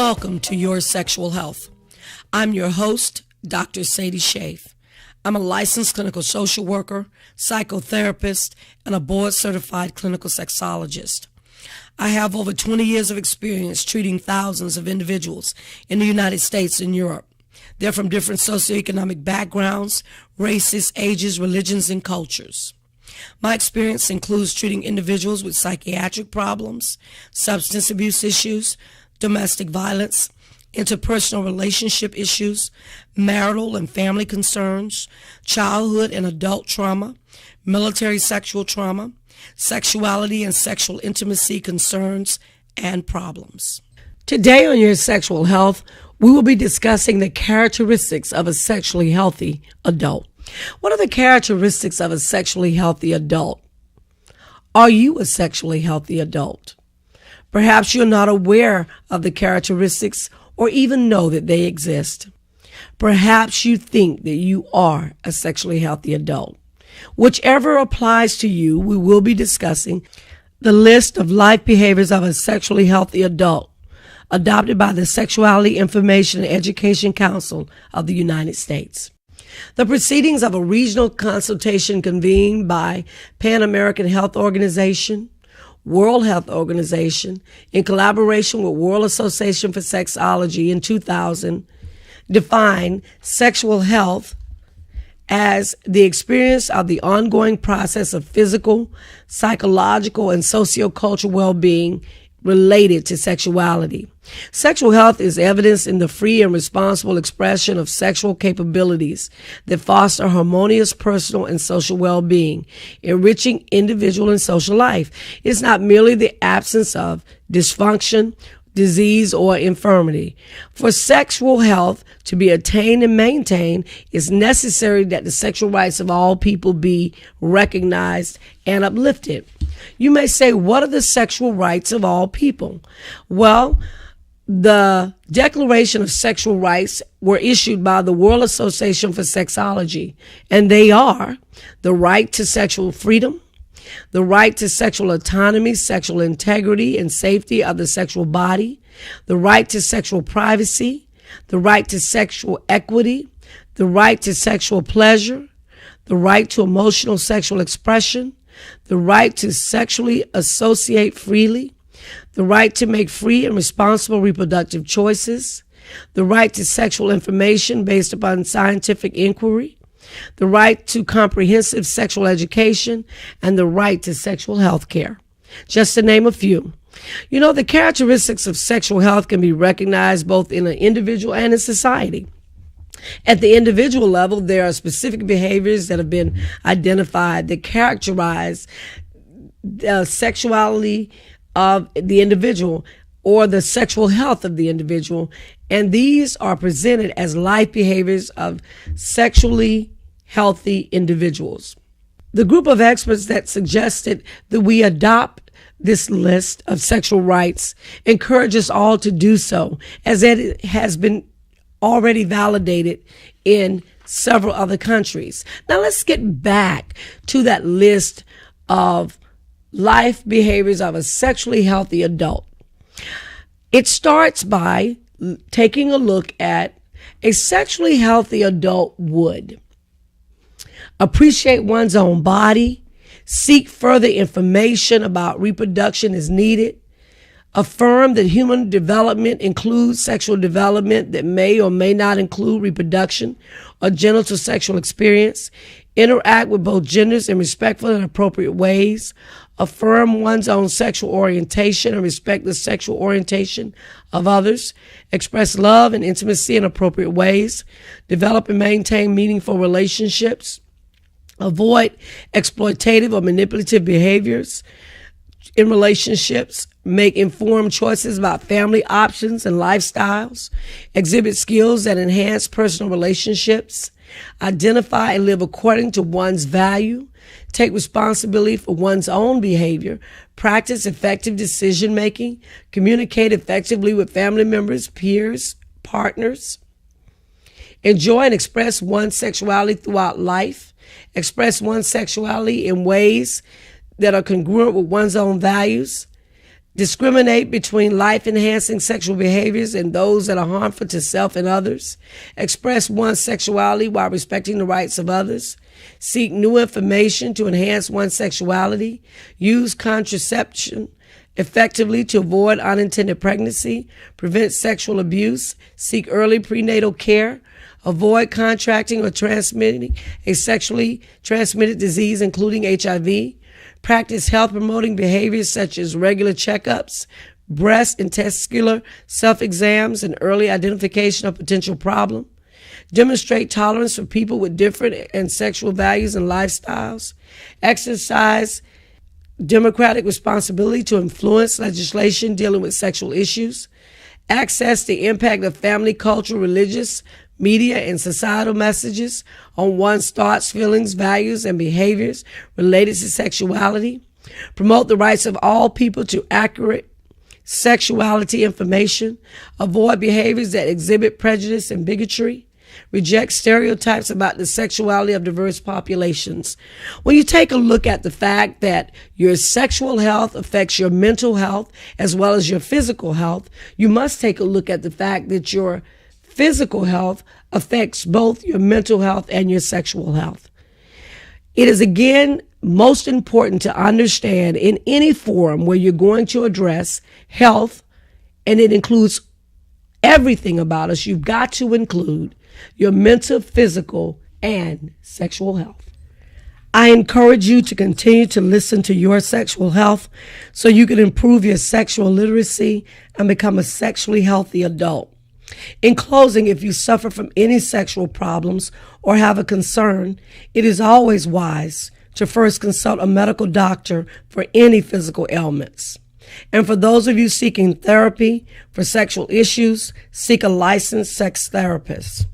Welcome to Your Sexual Health. I'm your host, Dr. Sadie Sheafe. I'm a licensed clinical social worker, psychotherapist, and a board-certified clinical sexologist. I have over 20 years of experience treating thousands of individuals in the United States and Europe. They're from different socioeconomic backgrounds, races, ages, religions, and cultures. My experience includes treating individuals with psychiatric problems, substance abuse issues, domestic violence, interpersonal relationship issues, marital and family concerns, childhood and adult trauma, military sexual trauma, sexuality and sexual intimacy concerns and problems. Today on Your Sexual Health, we will be discussing the characteristics of a sexually healthy adult. What are the characteristics of a sexually healthy adult? Are you a sexually healthy adult? Perhaps you're not aware of the characteristics or even know that they exist. Perhaps you think that you are a sexually healthy adult. Whichever applies to you, we will be discussing the list of life behaviors of a sexually healthy adult adopted by the Sexuality Information and Education Council of the United States. The proceedings of a regional consultation convened by Pan American Health Organization, World Health Organization, in collaboration with World Association for Sexology in 2000, defined sexual health as the experience of the ongoing process of physical, psychological, and sociocultural well-being related to sexuality. Sexual health is evidenced in the free and responsible expression of sexual capabilities that foster harmonious personal and social well-being, enriching individual and social life. It's not merely the absence of dysfunction, disease, or infirmity. For sexual health to be attained and maintained, it's necessary that the sexual rights of all people be recognized and uplifted. You may say, what are the sexual rights of all people? Well, the Declaration of Sexual Rights were issued by the World Association for Sexology, and they are the right to sexual freedom, the right to sexual autonomy, sexual integrity, and safety of the sexual body, the right to sexual privacy, the right to sexual equity, the right to sexual pleasure, the right to emotional sexual expression, the right to sexually associate freely, the right to make free and responsible reproductive choices, the right to sexual information based upon scientific inquiry, the right to comprehensive sexual education, and the right to sexual health care, just to name a few. You know, the characteristics of sexual health can be recognized both in an individual and in society. At the individual level, there are specific behaviors that have been identified that characterize the sexuality of the individual or the sexual health of the individual, and these are presented as life behaviors of sexually healthy individuals. The group of experts that suggested that we adopt this list of sexual rights encourage us all to do so, as it has been already validated in several other countries. Now let's get back to that list of life behaviors of a sexually healthy adult. It starts by taking a look at a sexually healthy adult would appreciate one's own body, seek further information about reproduction as needed, affirm that human development includes sexual development that may or may not include reproduction or genital sexual experience, interact with both genders in respectful and appropriate ways, affirm one's own sexual orientation and respect the sexual orientation of others, express love and intimacy in appropriate ways, develop and maintain meaningful relationships, avoid exploitative or manipulative behaviors in relationships, make informed choices about family options and lifestyles, exhibit skills that enhance personal relationships, identify and live according to one's value, take responsibility for one's own behavior, practice effective decision-making, communicate effectively with family members, peers, partners, enjoy and express one's sexuality throughout life, express one's sexuality in ways that are congruent with one's own values, discriminate between life-enhancing sexual behaviors and those that are harmful to self and others, express one's sexuality while respecting the rights of others, seek new information to enhance one's sexuality, use contraception effectively to avoid unintended pregnancy, prevent sexual abuse, seek early prenatal care, avoid contracting or transmitting a sexually transmitted disease, including HIV, practice health-promoting behaviors such as regular checkups, breast and testicular self-exams, and early identification of potential problem, demonstrate tolerance for people with different and sexual values and lifestyles, exercise democratic responsibility to influence legislation dealing with sexual issues, access the impact of family, culture, religious, media, and societal messages on one's thoughts, feelings, values, and behaviors related to sexuality, promote the rights of all people to accurate sexuality information, avoid behaviors that exhibit prejudice and bigotry, reject stereotypes about the sexuality of diverse populations. When you take a look at the fact that your sexual health affects your mental health as well as your physical health, you must take a look at the fact that your physical health affects both your mental health and your sexual health. It is, again, most important to understand in any forum where you're going to address health, and it includes everything about us, you've got to include your mental, physical, and sexual health. I encourage you to continue to listen to your sexual health so you can improve your sexual literacy and become a sexually healthy adult. In closing, if you suffer from any sexual problems or have a concern, it is always wise to first consult a medical doctor for any physical ailments. And for those of you seeking therapy for sexual issues, seek a licensed sex therapist.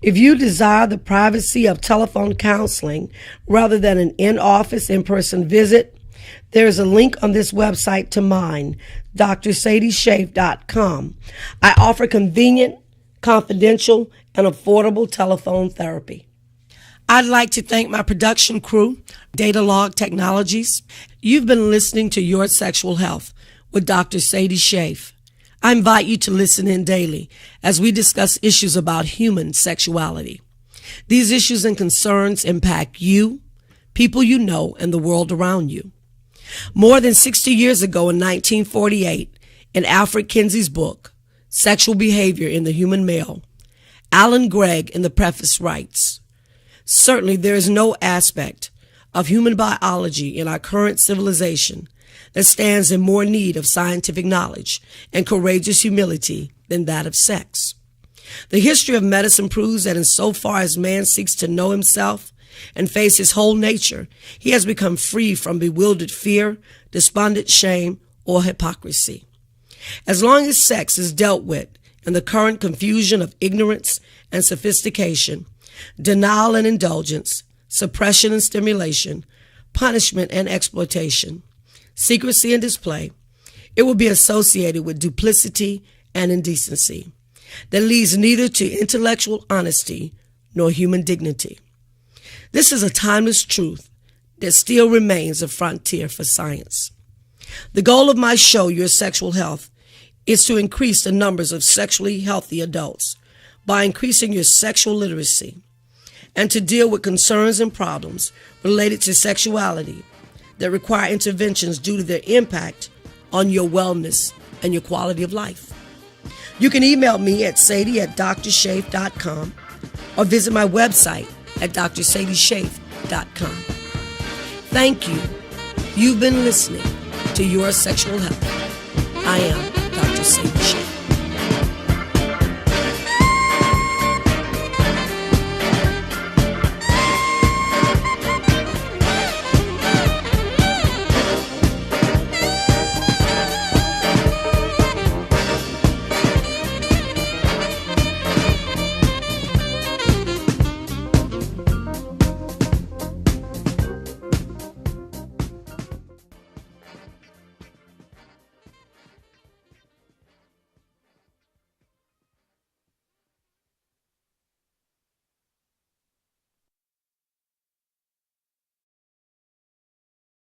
If you desire the privacy of telephone counseling rather than an in-office, in-person visit, there's a link on this website to mine, drsadiesheafe.com. I offer convenient, confidential, and affordable telephone therapy. I'd like to thank my production crew, Data Log Technologies. You've been listening to Your Sexual Health with Dr. Sadie Sheafe. I invite you to listen in daily as we discuss issues about human sexuality. These issues and concerns impact you, people you know, and the world around you. More than 60 years ago in 1948, in Alfred Kinsey's book, Sexual Behavior in the Human Male, Alan Gregg in the preface writes, "Certainly there is no aspect of human biology in our current civilization that stands in more need of scientific knowledge and courageous humility than that of sex. The history of medicine proves that insofar as man seeks to know himself and face his whole nature, he has become free from bewildered fear, despondent shame, or hypocrisy. As long as sex is dealt with in the current confusion of ignorance and sophistication, denial and indulgence, suppression and stimulation, punishment and exploitation, secrecy and display, it will be associated with duplicity and indecency that leads neither to intellectual honesty nor human dignity. This is a timeless truth that still remains a frontier for science. The goal of my show, Your Sexual Health, is to increase the numbers of sexually healthy adults by increasing your sexual literacy and to deal with concerns and problems related to sexuality that require interventions due to their impact on your wellness and your quality of life. You can email me at sadie@drsheafe.com or visit my website at drsadiesheafe.com. Thank you. You've been listening to Your Sexual Health. I am